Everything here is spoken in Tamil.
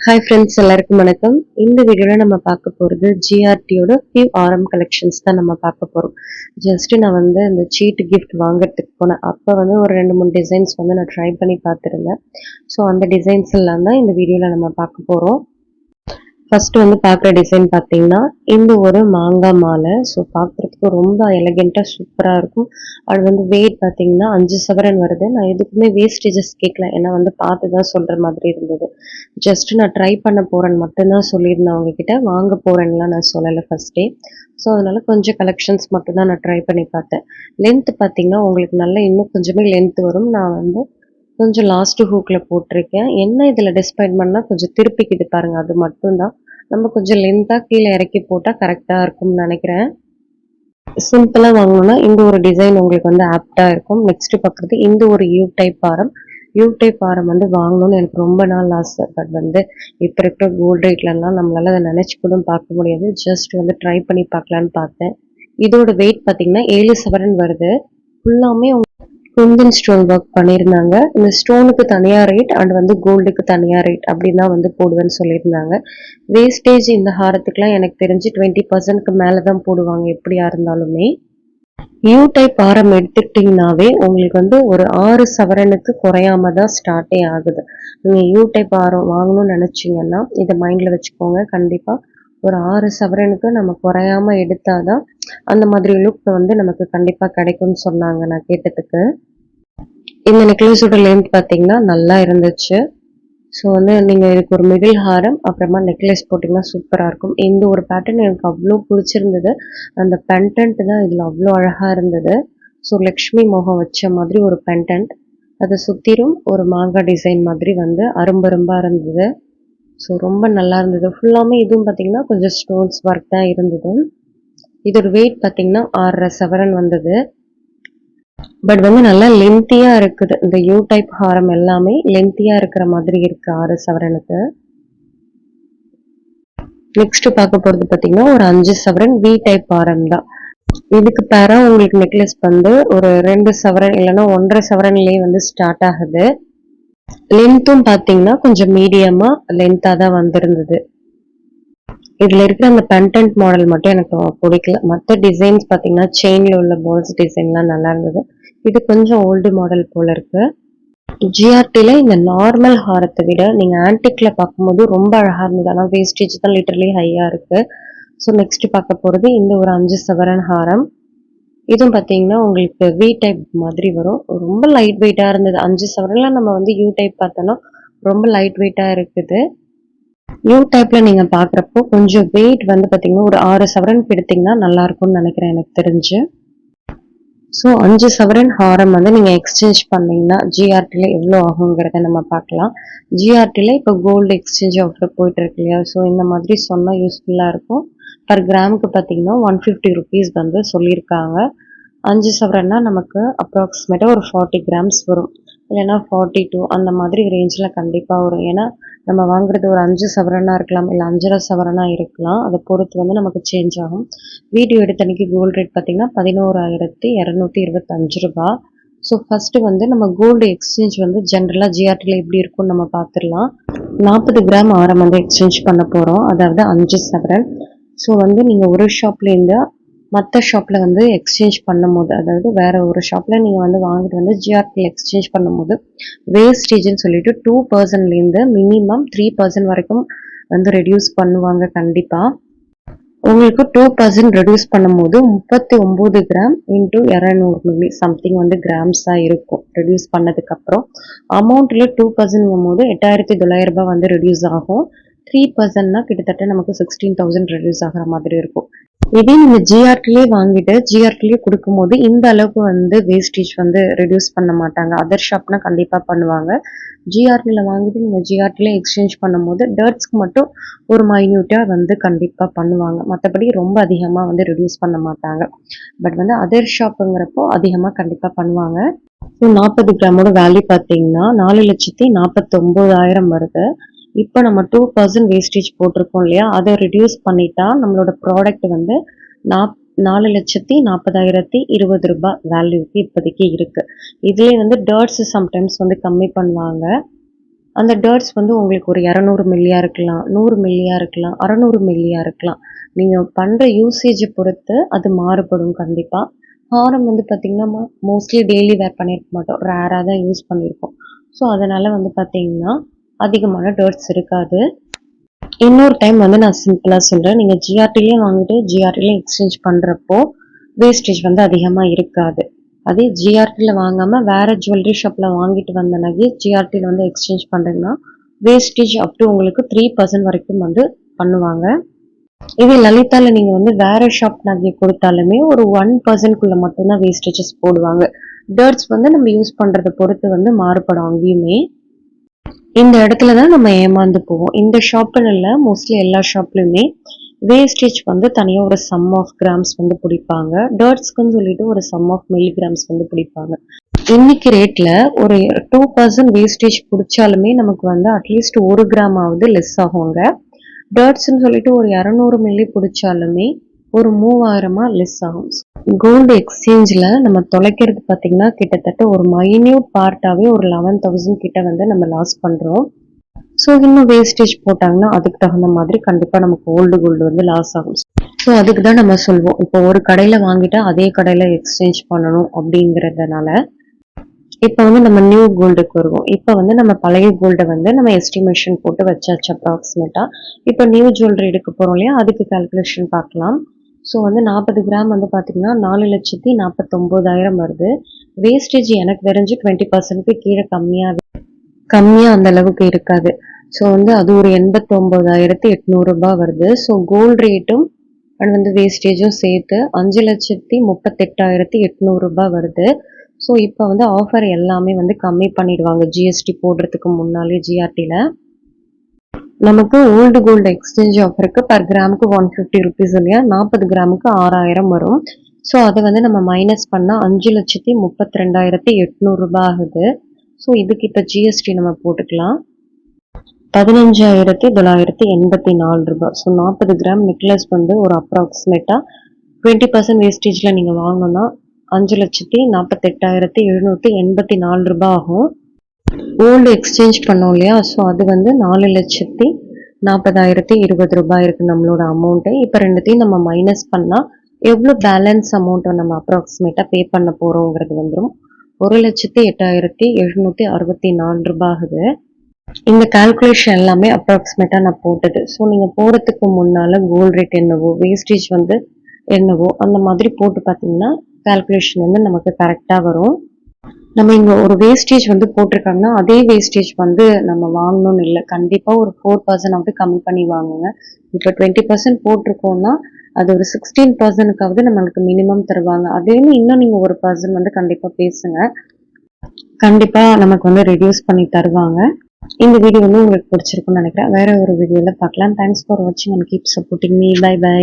ஹாய் ஃப்ரெண்ட்ஸ், எல்லாருக்கும் வணக்கம். இந்த வீடியோவில் நம்ம பார்க்க போகிறது ஜிஆர்டியோட ஃபியூ ஆரம் கலெக்ஷன்ஸ் தான் நம்ம பார்க்க போகிறோம். ஜஸ்ட்டு நான் இந்த சீட் கிஃப்ட் வாங்குறதுக்கு போனேன். அப்போ ஒரு 2-3 டிசைன்ஸ் நான் ட்ரை பண்ணி பார்த்துருந்தேன். ஸோ அந்த டிசைன்ஸ் எல்லாம் தான் இந்த வீடியோவில் நம்ம பார்க்க போகிறோம். ஃபர்ஸ்ட் பார்க்குற டிசைன் பார்த்தீங்கன்னா இந்த ஒரு மாங்காய் மாலை. ஸோ பார்க்குறதுக்கு ரொம்ப எலகெண்ட்டாக சூப்பராக இருக்கும். அது வெயிட் பார்த்தீங்கன்னா 5 சவரன் வருது. நான் எதுக்குமே வேஸ்டேஜஸ் கேட்கல, ஏன்னா பார்த்து தான் சொல்கிற மாதிரி இருந்தது. ஜஸ்ட் நான் ட்ரை பண்ண போகிறேன்னு மட்டும்தான் சொல்லியிருந்தேன் அவங்கக்கிட்ட. வாங்க போகிறேன்லாம் நான் சொல்லலை ஃபஸ்ட்டே. ஸோ அதனால் கொஞ்சம் கலெக்ஷன்ஸ் மட்டும்தான் நான் ட்ரை பண்ணி பார்த்தேன். லென்த்து பார்த்தீங்கன்னா உங்களுக்கு நல்லா இன்னும் கொஞ்சமே லென்த் வரும். நான் கொஞ்சம் லாஸ்ட் ஹூக்கில் போட்டிருக்கேன். என்ன இதில் டிசப்பாயின்மெண்ட்னா கொஞ்சம் திருப்பிக்குது பாருங்கள், அது மட்டும்தான். நம்ம கொஞ்சம் லென்த்தாக கீழே இறக்கி போட்டால் கரெக்டாக இருக்கும்னு நினைக்கிறேன். சிம்பிளாக வாங்கணும்னா இந்த ஒரு டிசைன் உங்களுக்கு ஆப்டாக இருக்கும். நெக்ஸ்ட் பார்க்குறது இந்த ஒரு யூ டைப் ஆரம். யூ டைப் ஆரம் வாங்கணும்னு எனக்கு ரொம்ப நாள் ஆசை. பட் இப்போ இருக்கிற கோல்டு ரேட்லலாம் நம்மளால அதை நினச்சி கூட பார்க்க முடியாது. ஜஸ்ட் ட்ரை பண்ணி பார்க்கலான்னு பார்த்தேன். இதோட வெயிட் பார்த்தீங்கன்னா 7 சவரன் வருது. ஃபுல்லாமே குந்தன் ஸ்டோன் ஒர்க் பண்ணியிருந்தாங்க. இந்த ஸ்டோனுக்கு தனியாக ரேட் அண்ட் கோல்டுக்கு தனியாக ரேட் அப்படின்னு தான் போடுவேன்னு சொல்லியிருந்தாங்க. வேஸ்டேஜ் இந்த ஹாரத்துக்குலாம் எனக்கு தெரிஞ்சு 20% மேலே தான் போடுவாங்க எப்படியா இருந்தாலுமே. யூ டைப் ஆரம் எடுத்துக்கிட்டிங்கனாவே உங்களுக்கு ஒரு 6 சவரனுக்கு குறையாம தான் ஸ்டார்ட்டே ஆகுது. நீங்கள் யூ டைப் ஆரம் வாங்கணும்னு நினச்சிங்கன்னா இதை மைண்டில் வச்சுக்கோங்க. கண்டிப்பாக ஒரு 6 சவரனுக்கு நம்ம குறையாம எடுத்தாதான் அந்த மாதிரி லுக் நமக்கு கண்டிப்பா கிடைக்கும்னு சொன்னாங்க நான் கேட்டதுக்கு. இந்த நெக்லஸோட லென்த் பார்த்தீங்கன்னா நல்லா இருந்துச்சு. ஸோ நீங்கள் இதுக்கு ஒரு மிடில் ஹாரம் அப்புறமா நெக்லஸ் போட்டிங்கன்னா சூப்பராக இருக்கும். இந்த ஒரு பேட்டர்ன் எனக்கு அவ்வளோ பிடிச்சிருந்தது. அந்த பெண்டன்ட் தான் இதில் அவ்வளோ அழகாக இருந்தது. ஸோ லக்ஷ்மி மோகம் வச்ச மாதிரி ஒரு பெண்டன்ட், அதை சுற்றிலும் ஒரு மாங்காய் டிசைன் மாதிரி அரும்பரும்பாக இருந்தது. ஸோ ரொம்ப நல்லா இருந்தது. ஃபுல்லாமே இதுவும் பார்த்தீங்கன்னா கொஞ்சம் ஸ்டோன்ஸ் ஒர்க் தான் இருந்தது. இதோட வெயிட் பார்த்தீங்கன்னா 6.5 சவரன் வந்தது. பட் நல்லா லென்த்தியாக இருக்குது. இந்த யூ டைப் ஹாரம் எல்லாமே லென்த்தியாக இருக்கிற மாதிரி இருக்கு 6 சவரனுக்கு. நெக்ஸ்ட் பார்க்க போகிறது பார்த்தீங்கன்னா ஒரு 5 சவரன் வி டைப் ஹாரம் தான். இதுக்கு பேரா உங்களுக்கு நெக்லஸ் ஒரு 2 சவரன் இல்லைன்னா 1.5 சவரன்லேயே ஸ்டார்ட் ஆகுது. லென்த்தும் பார்த்தீங்கன்னா கொஞ்சம் மீடியமா லென்த்தா தான் வந்திருந்தது. இதுல இருக்கிற அந்த பெண்டன்ட் மாடல் மட்டும் எனக்கு பிடிக்கல. மற்ற டிசைன்ஸ் பார்த்தீங்கன்னா செயின்ல உள்ள பால்ஸ் டிசைன்லாம் நல்லா இருந்தது. இது கொஞ்சம் ஓல்டு மாடல் போல இருக்கு. ஜிஆர்டில இந்த நார்மல் ஹாரத்தை விட நீங்க ஆன்டிக்ல பார்க்கும்போது ரொம்ப அழகா இருந்தது. ஆனால் வேஸ்டேஜ் தான் லிட்டரலி ஹையா இருக்கு. ஸோ நெக்ஸ்ட் பார்க்க போறது இந்த ஒரு 5 சவரன் ஹாரம். இதுவும் பார்த்தீங்கன்னா உங்களுக்கு வி டைப் மாதிரி வரும். ரொம்ப லைட் வெயிட்டாக இருந்தது. 5 சவரன்ல நம்ம யூ டைப் பார்த்தோன்னா ரொம்ப லைட் வெயிட்டாக இருக்குது. யூ டைப்ல நீங்கள் பார்க்குறப்போ கொஞ்சம் வெயிட் பார்த்தீங்கன்னா ஒரு 6 சவரனுக்கு எடுத்தீங்கன்னா நல்லா இருக்கும்னு நினைக்கிறேன் எனக்கு தெரிஞ்சு. ஸோ 5 சவரன் ஹாரம் நீங்கள் எக்ஸ்சேஞ்ச் பண்ணீங்கன்னா ஜிஆர்டியில் எவ்வளோ ஆகுங்கிறத நம்ம பார்க்கலாம். ஜிஆர்டியில் இப்போ கோல்டு எக்ஸ்சேஞ்ச் ஆஃபர் போயிட்டு இருக்கு இல்லையா? ஸோ இந்த மாதிரி சொன்னால் யூஸ்ஃபுல்லாக இருக்கும். பர் கிராமுக்கு பார்த்தீங்கன்னா 150 ருபீஸ் சொல்லியிருக்காங்க. 5 சவரன்னா நமக்கு அப்ராக்சிமேட்டாக ஒரு 40 கிராம்ஸ் வரும், இல்லைன்னா 42 அந்த மாதிரி ரேஞ்சில் கண்டிப்பாக வரும். ஏன்னா நம்ம வாங்குறது ஒரு 5 சவரனாக இருக்கலாம், இல்லை 5.5 சவரனாக இருக்கலாம். அதை பொறுத்து நமக்கு சேஞ்ச் ஆகும். வீடியோ எடுத்த அன்னைக்கு கோல்டு ரேட் பார்த்தீங்கன்னா 11,225 ரூபா. ஸோ ஃபஸ்ட்டு நம்ம கோல்டு எக்ஸ்சேஞ்ச் ஜென்ரலாக ஜிஆர்டியில் எப்படி இருக்கும்னு நம்ம பார்த்துடலாம். 40 கிராம் ஆரம் எக்ஸ்சேஞ்ச் பண்ண போகிறோம், அதாவது 5 சவரன். ஸோ நீங்கள் ஒரு ஷாப்லேருந்து மற்ற ஷாப்பில் எக்ஸ்சேஞ்ச் பண்ணும்போது, அதாவது வேற ஒரு ஷாப்பில் நீங்கள் வாங்கிட்டு ஜிஆர்டியில் எக்ஸ்சேஞ்ச் பண்ணும்போது வேஸ்டேஜ்னு சொல்லிட்டு 2%லேருந்து மினிமம் 3% வரைக்கும் ரெடியூஸ் பண்ணுவாங்க. கண்டிப்பாக உங்களுக்கு 2% ரெடியூஸ் பண்ணும்போது 39 கிராம் இன்ட்டு 200 மில்லி சம்திங் கிராம்ஸாக இருக்கும். ரெடியூஸ் பண்ணதுக்கப்புறம் அமௌண்ட்டில் 2%ங்கும் போது 8,900 ரூபாய் ரெடியூஸ் ஆகும். 3%னா கிட்டத்தட்ட நமக்கு 16,000 ரெடியூஸ் ஆகிற மாதிரி இருக்கும். இதே நீங்க ஜிஆர்டிலே வாங்கிட்டு ஜிஆர்டிலே கொடுக்கும்போது இந்த அளவுக்கு வேஸ்டேஜ் ரெடியூஸ் பண்ண மாட்டாங்க. அதர் ஷாப்னா கண்டிப்பா பண்ணுவாங்க. ஜிஆர்டில வாங்கிட்டு நீங்க ஜிஆர்டில எக்ஸ்சேஞ்ச் பண்ணும்போது டர்ட்ஸ்க்கு மட்டும் ஒரு மைன்யூட்டா கண்டிப்பா பண்ணுவாங்க. மற்றபடி ரொம்ப அதிகமா ரெடியூஸ் பண்ண மாட்டாங்க. பட் அதர் ஷாப்புங்கிறப்போ அதிகமா கண்டிப்பா பண்ணுவாங்க. 40 கிராமோட வேல்யூ பார்த்தீங்கன்னா 4,49,000 வருது. இப்போ நம்ம 2% வேஸ்டேஜ் போட்டிருக்கோம் இல்லையா, அதை ரிடியூஸ் பண்ணிட்டா நம்மளோட ப்ராடக்ட் 4,40,20 ரூபாய் வேல்யூக்கு இப்போதைக்கு இருக்கு. இதுலேயே டர்ட்ஸ் சம்டைம்ஸ் கம்மி பண்ணுவாங்க. அந்த டர்ட்ஸ் வந்து உங்களுக்கு ஒரு 200 மில்லியா இருக்கலாம், 100 மில்லியா இருக்கலாம், 600 மில்லியா இருக்கலாம். நீங்க பண்ற யூசேஜ பொறுத்து அது மாறுபடும் கண்டிப்பா. ஹாரம் வந்து பார்த்தீங்கன்னா, மோஸ்ட்லி டெய்லி வேர் பண்ணியிருக்க மாட்டோம். ரேரா தான் யூஸ் பண்ணியிருப்போம். ஸோ, அதனால வந்து பார்த்தீங்கன்னா, அதிகமான டர்ட்ஸ் இருக்காது. இன்னொரு டைம் வந்து நான் சிம்பிளா சொல்றேன். நீங்க ஜிஆர்டிலயே வாங்கிட்டு ஜிஆர்டிலயே எக்ஸ்சேஞ்ச் பண்றப்போ, வேஸ்டேஜ் வந்து அதிகமா இருக்காது. அதே ஜிஆர்டில வாங்காம வேற ஜுவல்லரி ஷாப்ல வாங்கிட்டு வந்த நகைய ஜிஆர்டில வந்து எக்ஸ்சேஞ்ச் பண்றீங்கன்னா, வேஸ்டேஜ் அப் டூ உங்களுக்கு 3% வரைக்கும் வந்து பண்ணுவாங்க. இதே லலிதால நீங்க வந்து வேற ஷாப் நகைய கொடுத்தாலுமே ஒரு 1%க்குள்ள மட்டும் தான் வேஸ்டேஜஸ் போடுவாங்க. டர்ட்ஸ் வந்து நம்ம யூஸ் பண்றத பொறுத்து வந்து மாறுபடும் அங்கேயுமே. இந்த இடத்துல தான் நம்ம ஏமாந்து போவோம். இந்த ஷாப்னு இல்ல, மோஸ்ட்லி எல்லா ஷாப்லயுமே வேஸ்டேஜ் வந்து தனியா ஒரு சம் ஆஃப் கிராம்ஸ் வந்து பிடிப்பாங்க. டர்ட்ஸ்க்குன்னு சொல்லிட்டு ஒரு சம் ஆஃப் மில்லிகிராம்ஸ் வந்து பிடிப்பாங்க. இன்னைக்கு ரேட்ல ஒரு 2% வேஸ்டேஜ் பிடிச்சாலுமே நமக்கு வந்து அட்லீஸ்ட் 1 கிராம் ஆவது லெஸ் ஆகுங்க. டர்ட்ஸ்ன்னு சொல்லிட்டு ஒரு 200 மில்லி பிடிச்சாலுமே ஒரு 3000 லெஸ் ஆகும். கோல்டு எக்ஸ்சேஞ்சில் நம்ம தொலைக்கிறது பார்த்தீங்கன்னா கிட்டத்தட்ட ஒரு மைன்யூட் பார்ட்டாகவே ஒரு 11,000 கிட்ட வந்து நம்ம லாஸ் பண்ணுறோம். ஸோ இன்னும் வேஸ்டேஜ் போட்டாங்கன்னா அதுக்கு தகுந்த மாதிரி கண்டிப்பாக நமக்கு ஓல்டு கோல்டு வந்து லாஸ் ஆகும். ஸோ அதுக்கு தான் நம்ம சொல்வோம், இப்போ ஒரு கடையில் வாங்கிட்டா அதே கடையில் எக்ஸ்சேஞ்ச் பண்ணணும் அப்படிங்கிறதுனால இப்போ வந்து நம்ம நியூ கோல்டுக்கு வருவோம். இப்போ வந்து நம்ம பழைய கோல்டை வந்து நம்ம எஸ்டிமேஷன் போட்டு வச்சாச்சு அப்ராக்சிமேட்டாக. இப்போ நியூ ஜுவல்லரி எடுக்க போகிறோம் இல்லையா, அதுக்கு கால்குலேஷன் பார்க்கலாம். ஸோ வந்து 40 கிராம் வந்து பார்த்தீங்கன்னா 4,49,000 வருது. வேஸ்டேஜ் எனக்கு தெரிஞ்சு 20%க்கு கீழே கம்மியாக அந்த அளவுக்கு இருக்காது. ஸோ வந்து அது ஒரு 89,800 ரூபாய் வருது. ஸோ கோல்டு ரேட்டும் அண்ட் வந்து வேஸ்டேஜும் சேர்த்து 5,38,800 ரூபாய் வருது. ஸோ இப்போ வந்து ஆஃபர் எல்லாமே வந்து கம்மி பண்ணிடுவாங்க ஜிஎஸ்டி போடுறதுக்கு முன்னாலே ஜிஆர்டியில். நமக்கு ஓல்டு கோல்டு எக்ஸ்சேஞ்ச் ஆஃபருக்கு பர் கிராமுக்கு 150 ருபீஸ் இல்லையா, 40 கிராமுக்கு 6,000 வரும். ஸோ அதை வந்து நம்ம மைனஸ் பண்ணால் 5,32,800 ரூபாய் ஆகுது. ஸோ இதுக்கு இப்போ ஜிஎஸ்டி நம்ம போட்டுக்கலாம் 15,984 ரூபாய். ஸோ 40 கிராம் நெக்லஸ் வந்து ஒரு அப்ராக்சிமேட்டாக 20% வேஸ்டேஜில் நீங்கள் வாங்கினா 5,48,784 ரூபாய் ஆகும். ஓல்டு எக்ஸ்சேஞ்ச் பண்ணோம் இல்லையா, ஸோ அது வந்து 4,40,020 ரூபாய் இருக்குது நம்மளோட அமௌண்ட்டு. இப்போ ரெண்டுத்தையும் நம்ம மைனஸ் பண்ணால் எவ்வளோ பேலன்ஸ் அமௌண்ட்டை நம்ம அப்ராக்சிமேட்டாக பே பண்ண போகிறோங்கிறது வந்துடும் 1,08,764 ரூபாய் ஆகுது. இந்த கால்குலேஷன் எல்லாமே அப்ராக்சிமேட்டாக நான் போட்டது. ஸோ நீங்கள் போகிறதுக்கு முன்னால் கோல்டு ரேட் என்னவோ வேஸ்டேஜ் வந்து என்னவோ அந்த மாதிரி போட்டு பார்த்தீங்கன்னா கால்குலேஷன் வந்து நமக்கு கரெக்டாக வரும். நம்ம இங்கே ஒரு வேஸ்டேஜ் வந்து போட்டிருக்காங்கன்னா அதே வேஸ்டேஜ் வந்து நம்ம வாங்கணும்னு இல்லை, கண்டிப்பாக ஒரு 4% கம்மி பண்ணி வாங்குங்க. இப்போ 20% போட்டிருக்கோம்னா அது ஒரு 16%க்காவது நம்மளுக்கு மினிமம் தருவாங்க. அதே இன்னும் நீங்கள் 1% வந்து கண்டிப்பாக பேசுங்க, கண்டிப்பாக நமக்கு வந்து ரெடியூஸ் பண்ணி தருவாங்க. இந்த வீடியோ வந்து உங்களுக்கு பிடிச்சிருக்குன்னு நினைக்கிறேன். வேற ஒரு வீடியோவில் பார்க்கலாம். தேங்க்ஸ் ஃபார் வாட்சிங் and keep supporting me. Bye by.